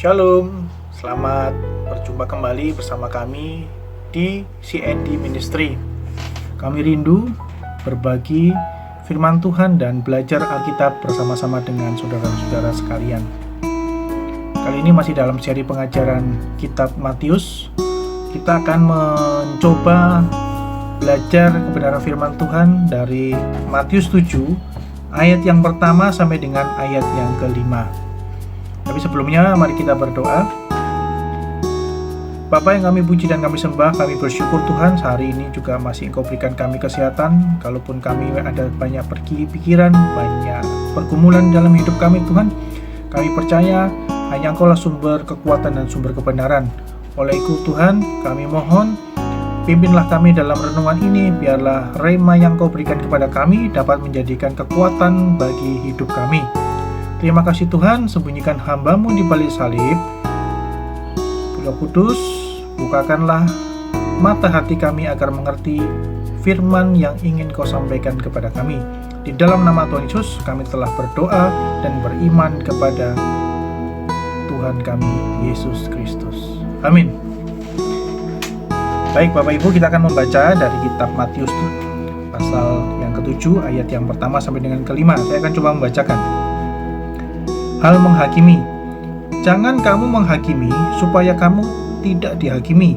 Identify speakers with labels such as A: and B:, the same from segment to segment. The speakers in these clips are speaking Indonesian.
A: Shalom, selamat berjumpa kembali bersama kami di CND Ministry. Kami rindu berbagi firman Tuhan dan belajar Alkitab bersama-sama dengan saudara-saudara sekalian. Kali ini masih dalam seri pengajaran kitab Matius. Kita akan mencoba belajar kebenaran firman Tuhan dari Matius 7 ayat yang pertama sampai dengan ayat yang kelima. Tapi sebelumnya mari kita berdoa. Bapa yang kami puji dan kami sembah, kami bersyukur Tuhan hari ini juga masih Engkau berikan kami kesehatan. Kalaupun kami ada banyak pikiran, banyak pergumulan dalam hidup kami Tuhan, kami percaya hanya Engkau lah sumber kekuatan dan sumber kebenaran. Oleh itu Tuhan, kami mohon pimpinlah kami dalam renungan ini, biarlah rema yang Kau berikan kepada kami dapat menjadikan kekuatan bagi hidup kami. Terima kasih Tuhan, sembunyikan hamba-Mu di balik salib. Roh Kudus, bukakanlah mata hati kami agar mengerti firman yang ingin Kau sampaikan kepada kami. Di dalam nama Tuhan Yesus, kami telah berdoa dan beriman kepada Tuhan kami, Yesus Kristus. Amin. Baik Bapak Ibu, kita akan membaca dari kitab Matius pasal yang ke-7 ayat yang pertama sampai dengan kelima. Saya akan coba membacakan. Hal menghakimi. Jangan kamu menghakimi supaya kamu tidak dihakimi.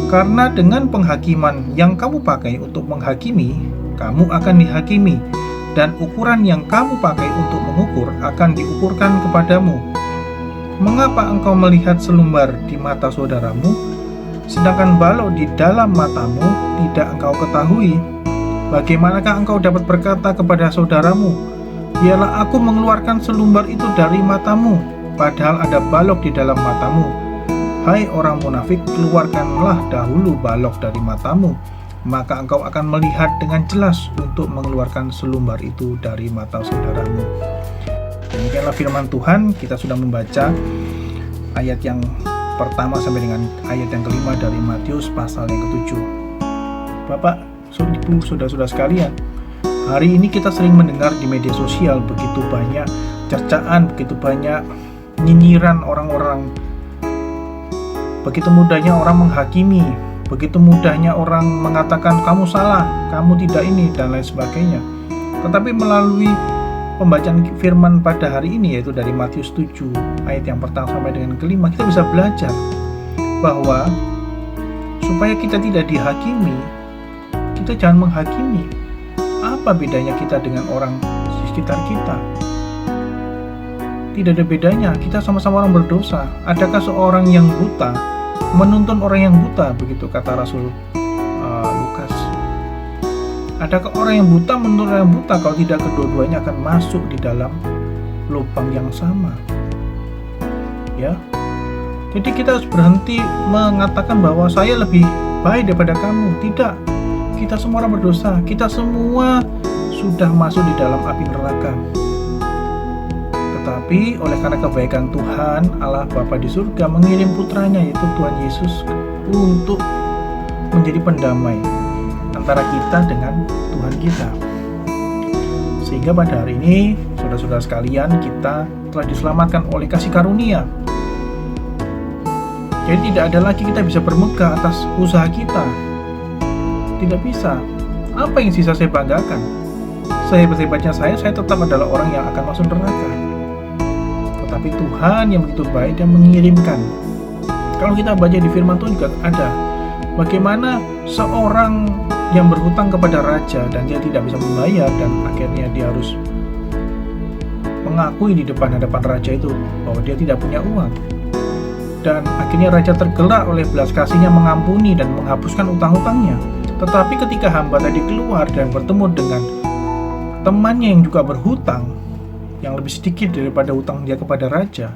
A: Karena dengan penghakiman yang kamu pakai untuk menghakimi, kamu akan dihakimi, dan ukuran yang kamu pakai untuk mengukur akan diukurkan kepadamu. Mengapa engkau melihat selumbar di mata saudaramu, sedangkan balok di dalam matamu tidak engkau ketahui? Bagaimanakah engkau dapat berkata kepada saudaramu, biarlah aku mengeluarkan selumbar itu dari matamu, padahal ada balok di dalam matamu? Hai orang munafik, keluarkanlah dahulu balok dari matamu, maka engkau akan melihat dengan jelas untuk mengeluarkan selumbar itu dari mata saudaramu. Demikianlah firman Tuhan. Kita sudah membaca ayat yang pertama sampai dengan ayat yang kelima dari Matius pasal yang ke-7. Bapak, Ibu, saudara-saudara sekalian, hari ini kita sering mendengar di media sosial begitu banyak cercaan, begitu banyak nyinyiran orang-orang. Begitu mudahnya orang menghakimi, begitu mudahnya orang mengatakan kamu salah, kamu tidak ini, dan lain sebagainya. Tetapi melalui pembacaan firman pada hari ini, yaitu dari Matius 7 ayat yang pertama sampai dengan kelima, kita bisa belajar bahwa supaya kita tidak dihakimi, kita jangan menghakimi. Apa bedanya kita dengan orang di sekitar kita? Tidak ada bedanya, kita sama-sama orang berdosa. Adakah seorang yang buta menuntun orang yang buta, begitu kata Rasul Lukas? Adakah orang yang buta menuntun orang yang buta? Kalau tidak, kedua-duanya akan masuk di dalam lubang yang sama. Ya, jadi kita harus berhenti mengatakan bahwa saya lebih baik daripada kamu. Tidak, kita semua orang berdosa. Kita semua sudah masuk di dalam api neraka. Tetapi oleh karena kebaikan Tuhan, Allah Bapa di surga mengirim putranya, yaitu Tuhan Yesus, untuk menjadi pendamai antara kita dengan Tuhan kita. Sehingga pada hari ini, saudara-saudara sekalian, kita telah diselamatkan oleh kasih karunia. Jadi tidak ada lagi kita bisa bermegah atas usaha kita. Tidak bisa. Apa yang bisa saya banggakan? Sehebat-hebatnya saya tetap adalah orang yang akan masuk neraka. Tetapi Tuhan yang begitu baik dan mengirimkan. Kalau kita baca di firman Tuhan juga ada bagaimana seorang yang berhutang kepada raja dan dia tidak bisa membayar, dan akhirnya dia harus mengakui di hadapan raja itu bahwa dia tidak punya uang. Dan akhirnya raja tergerak oleh belas kasihnya mengampuni dan menghapuskan utang-utangnya. Tetapi ketika hamba tadi keluar dan bertemu dengan temannya yang juga berhutang, yang lebih sedikit daripada hutang dia kepada raja,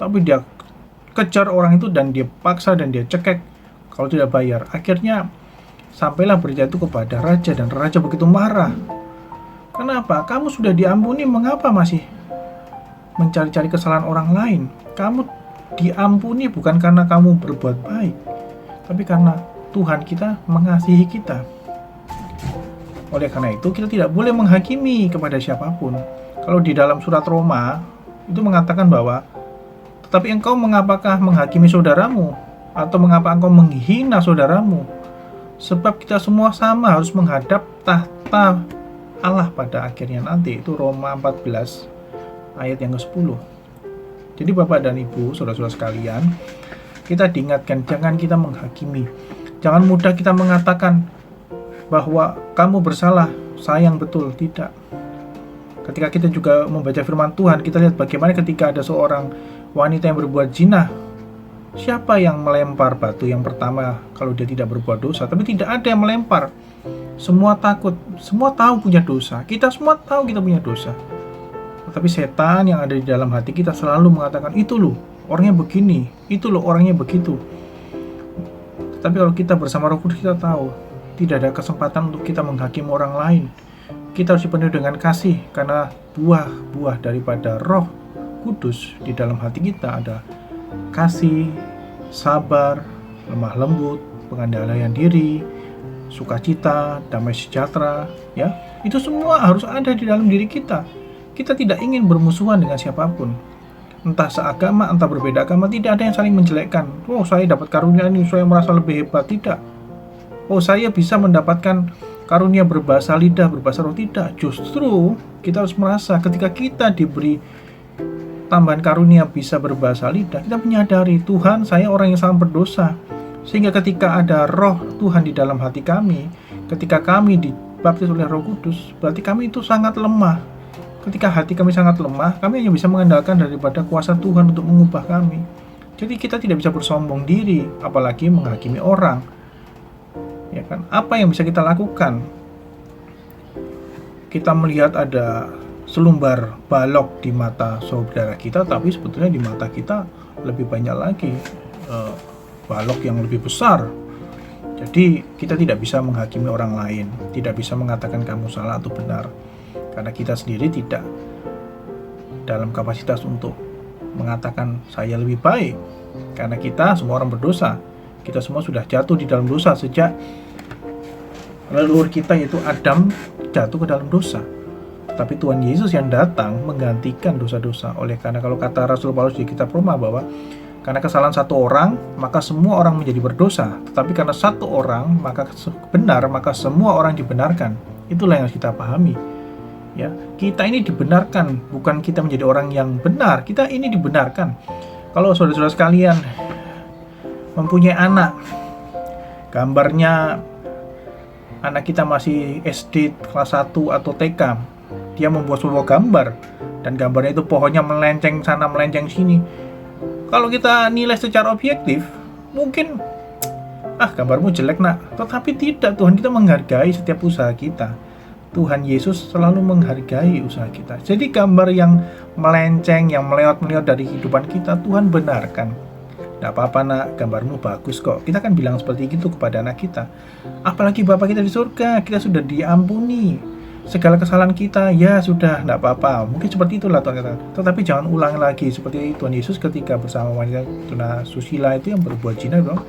A: tapi dia kejar orang itu dan dia paksa dan dia cekek kalau tidak bayar. Akhirnya sampailah berita itu kepada raja, dan raja begitu marah. Kenapa? Kamu sudah diampuni, mengapa masih mencari-cari kesalahan orang lain? Kamu diampuni bukan karena kamu berbuat baik, tapi karena Tuhan kita mengasihi kita. Oleh karena itu, kita tidak boleh menghakimi kepada siapapun. Kalau di dalam surat Roma itu mengatakan bahwa Tetapi engkau mengapakah menghakimi saudaramu? Atau mengapa engkau menghina saudaramu? Sebab kita semua sama harus menghadap tahta Allah pada akhirnya nanti. Itu Roma 14 ayat yang ke-10. Jadi Bapak dan Ibu, saudara-saudara sekalian, kita diingatkan jangan kita menghakimi. Jangan mudah kita mengatakan bahwa kamu bersalah, saya yang betul. Tidak. Ketika kita juga membaca firman Tuhan, kita lihat bagaimana ketika ada seorang wanita yang berbuat zina, siapa yang melempar batu yang pertama kalau dia tidak berbuat dosa? Tapi tidak ada yang melempar. Semua takut, semua tahu punya dosa. Kita semua tahu kita punya dosa. Tetapi setan yang ada di dalam hati kita selalu mengatakan, itu loh orangnya begini, itu loh orangnya begitu. Tapi kalau kita bersama Roh Kudus, kita tahu tidak ada kesempatan untuk kita menghakimi orang lain. Kita harus dipenuhi dengan kasih, karena buah-buah daripada Roh Kudus di dalam hati kita ada kasih, sabar, lemah lembut, pengandaian diri, sukacita, damai sejahtera, ya. Itu semua harus ada di dalam diri kita. Kita tidak ingin bermusuhan dengan siapapun. Entah seagama, entah berbeda agama, tidak ada yang saling menjelekkan. Oh, saya dapat karunia ini, saya merasa lebih hebat. Tidak. Oh, saya bisa mendapatkan karunia berbahasa lidah, berbahasa roh. Tidak. Justru kita harus merasa ketika kita diberi tambahan karunia bisa berbahasa lidah, kita menyadari Tuhan, saya orang yang sangat berdosa. Sehingga ketika ada roh Tuhan di dalam hati kami, ketika kami dibaptis oleh Roh Kudus, berarti kami itu sangat lemah. Ketika hati kami sangat lemah, kami hanya bisa mengandalkan daripada kuasa Tuhan untuk mengubah kami. Jadi kita tidak bisa bersombong diri, apalagi menghakimi orang. Ya kan? Apa yang bisa kita lakukan? Kita melihat ada selumbar balok di mata saudara kita, tapi sebetulnya di mata kita lebih banyak lagi balok yang lebih besar. Jadi kita tidak bisa menghakimi orang lain, tidak bisa mengatakan kamu salah atau benar, karena kita sendiri tidak dalam kapasitas untuk mengatakan saya lebih baik, karena kita semua orang berdosa. Kita semua sudah jatuh di dalam dosa sejak leluhur kita yaitu Adam jatuh ke dalam dosa. Tapi Tuhan Yesus yang datang menggantikan dosa-dosa. Oleh karena kalau kata Rasul Paulus di kitab Roma bahwa karena kesalahan satu orang maka semua orang menjadi berdosa, tetapi karena satu orang maka benar, maka semua orang dibenarkan. Itulah yang harus kita pahami. Ya, kita ini dibenarkan, bukan kita menjadi orang yang benar. Kita ini dibenarkan. Kalau saudara-saudara sekalian mempunyai anak, gambarnya anak kita masih SD kelas 1 atau TK, dia membuat sebuah gambar dan gambarnya itu pohonnya melenceng sana melenceng sini. Kalau kita nilai secara objektif, mungkin gambarmu jelek nak, tetapi tidak. Tuhan kita menghargai setiap usaha kita. Tuhan Yesus selalu menghargai usaha kita. Jadi gambar yang melenceng, yang melewat-melewat dari kehidupan kita, Tuhan benarkan. Tidak apa-apa nak, gambarmu bagus kok. Kita kan bilang seperti itu kepada anak kita. Apalagi Bapa kita di surga, kita sudah diampuni segala kesalahan kita, ya sudah, tidak apa-apa. Mungkin seperti itulah Tuhan kata. Tetapi jangan ulang lagi seperti Tuhan Yesus ketika bersama wanita tuna susila itu yang berbuat zina, dong.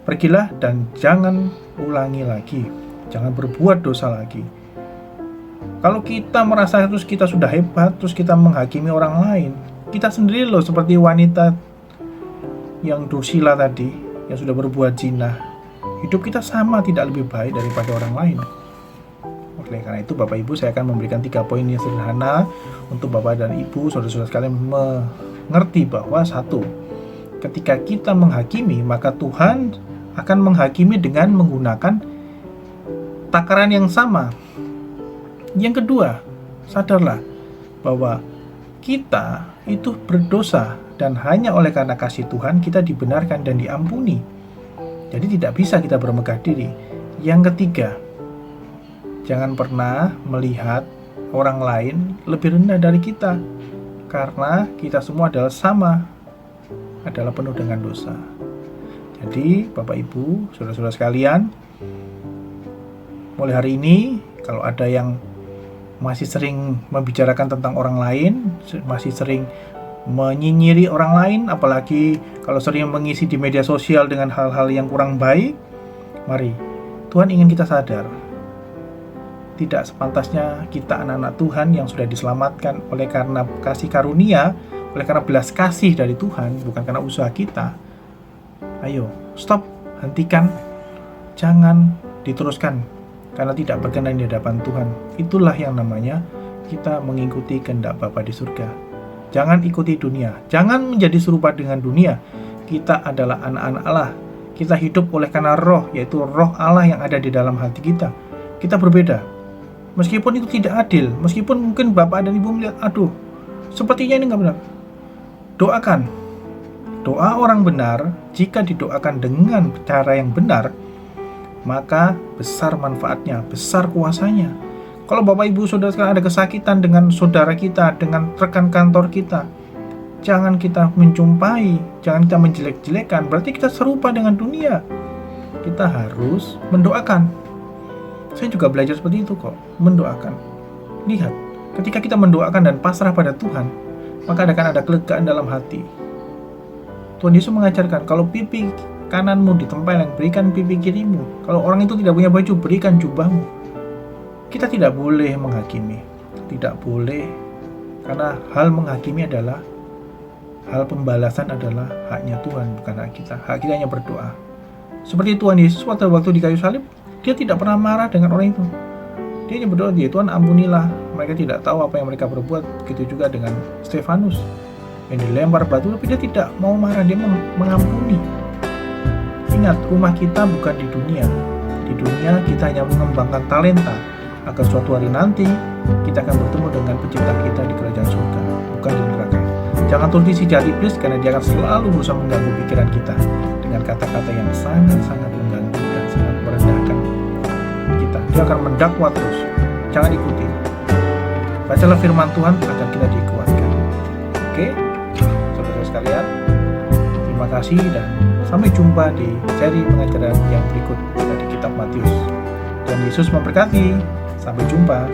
A: Pergilah dan jangan ulangi lagi. Jangan berbuat dosa lagi. Kalau kita merasa terus kita sudah hebat, terus kita menghakimi orang lain, kita sendiri loh seperti wanita yang dursila tadi, yang sudah berbuat zina. Hidup kita sama, tidak lebih baik daripada orang lain. Oleh karena itu Bapak Ibu, saya akan memberikan 3 poin yang sederhana untuk Bapak dan Ibu, saudara-saudara sekalian mengerti bahwa satu, ketika kita menghakimi, maka Tuhan akan menghakimi dengan menggunakan takaran yang sama. Yang kedua, sadarlah bahwa kita itu berdosa dan hanya oleh karena kasih Tuhan kita dibenarkan dan diampuni. Jadi tidak bisa kita bermegah diri. Yang ketiga, jangan pernah melihat orang lain lebih rendah dari kita, karena kita semua adalah sama, adalah penuh dengan dosa. Jadi Bapak Ibu, saudara-saudara sekalian, mulai hari ini kalau ada yang masih sering membicarakan tentang orang lain, masih sering menyinyiri orang lain, apalagi kalau sering mengisi di media sosial dengan hal-hal yang kurang baik, mari, Tuhan ingin kita sadar, tidak sepantasnya kita anak-anak Tuhan yang sudah diselamatkan oleh karena kasih karunia, oleh karena belas kasih dari Tuhan, bukan karena usaha kita, ayo stop, hentikan, jangan diteruskan karena tidak berkenan di hadapan Tuhan. Itulah yang namanya kita mengikuti kehendak Bapa di surga. Jangan ikuti dunia, jangan menjadi serupa dengan dunia. Kita adalah anak-anak Allah. Kita hidup oleh karena roh, yaitu roh Allah yang ada di dalam hati kita. Kita berbeda. Meskipun itu tidak adil, meskipun mungkin Bapak dan Ibu melihat, aduh, sepertinya ini nggak benar. Doakan. Doa orang benar, jika didoakan dengan cara yang benar, maka besar manfaatnya, besar kuasanya. Kalau Bapak Ibu Saudara sekalian ada kesakitan dengan saudara kita, dengan rekan kantor kita, jangan kita menjumpai, jangan kita menjelek-jelekan, berarti kita serupa dengan dunia. Kita harus mendoakan. Saya juga belajar seperti itu kok, mendoakan. Lihat, ketika kita mendoakan dan pasrah pada Tuhan, maka akan ada kelegaan dalam hati. Tuhan Yesus mengajarkan, kalau pipi kananmu ditempeleng, berikan pipi kirimu. Kalau orang itu tidak punya baju, berikan jubahmu. Kita tidak boleh menghakimi, tidak boleh, karena hal menghakimi adalah, hal pembalasan adalah haknya Tuhan, bukan hak kita. Hak kita hanya berdoa. Seperti Tuhan Yesus waktu di kayu salib, dia tidak pernah marah dengan orang itu. Dia hanya berdoa, dia Tuhan ampunilah, mereka tidak tahu apa yang mereka berbuat. Begitu juga dengan Stefanus yang dilempar batu, tapi dia tidak mau marah, dia mengampuni. Ingat, rumah kita bukan di dunia. Di dunia kita hanya mengembangkan talenta, agar suatu hari nanti kita akan bertemu dengan pencipta kita di kerajaan surga, bukan di neraka. Jangan turuti si jahat iblis, karena dia akan selalu berusaha mengganggu pikiran kita dengan kata-kata yang sangat-sangat mengganggu dan sangat merendahkan kita. Dia akan mendakwa terus. Jangan ikuti. Bacalah firman Tuhan agar kita dikuatkan. Oke, saudara sekalian, terima kasih dan sampai jumpa di seri pengajaran yang berikut dari kitab Matius. Tuhan Yesus memberkati. Sampai jumpa.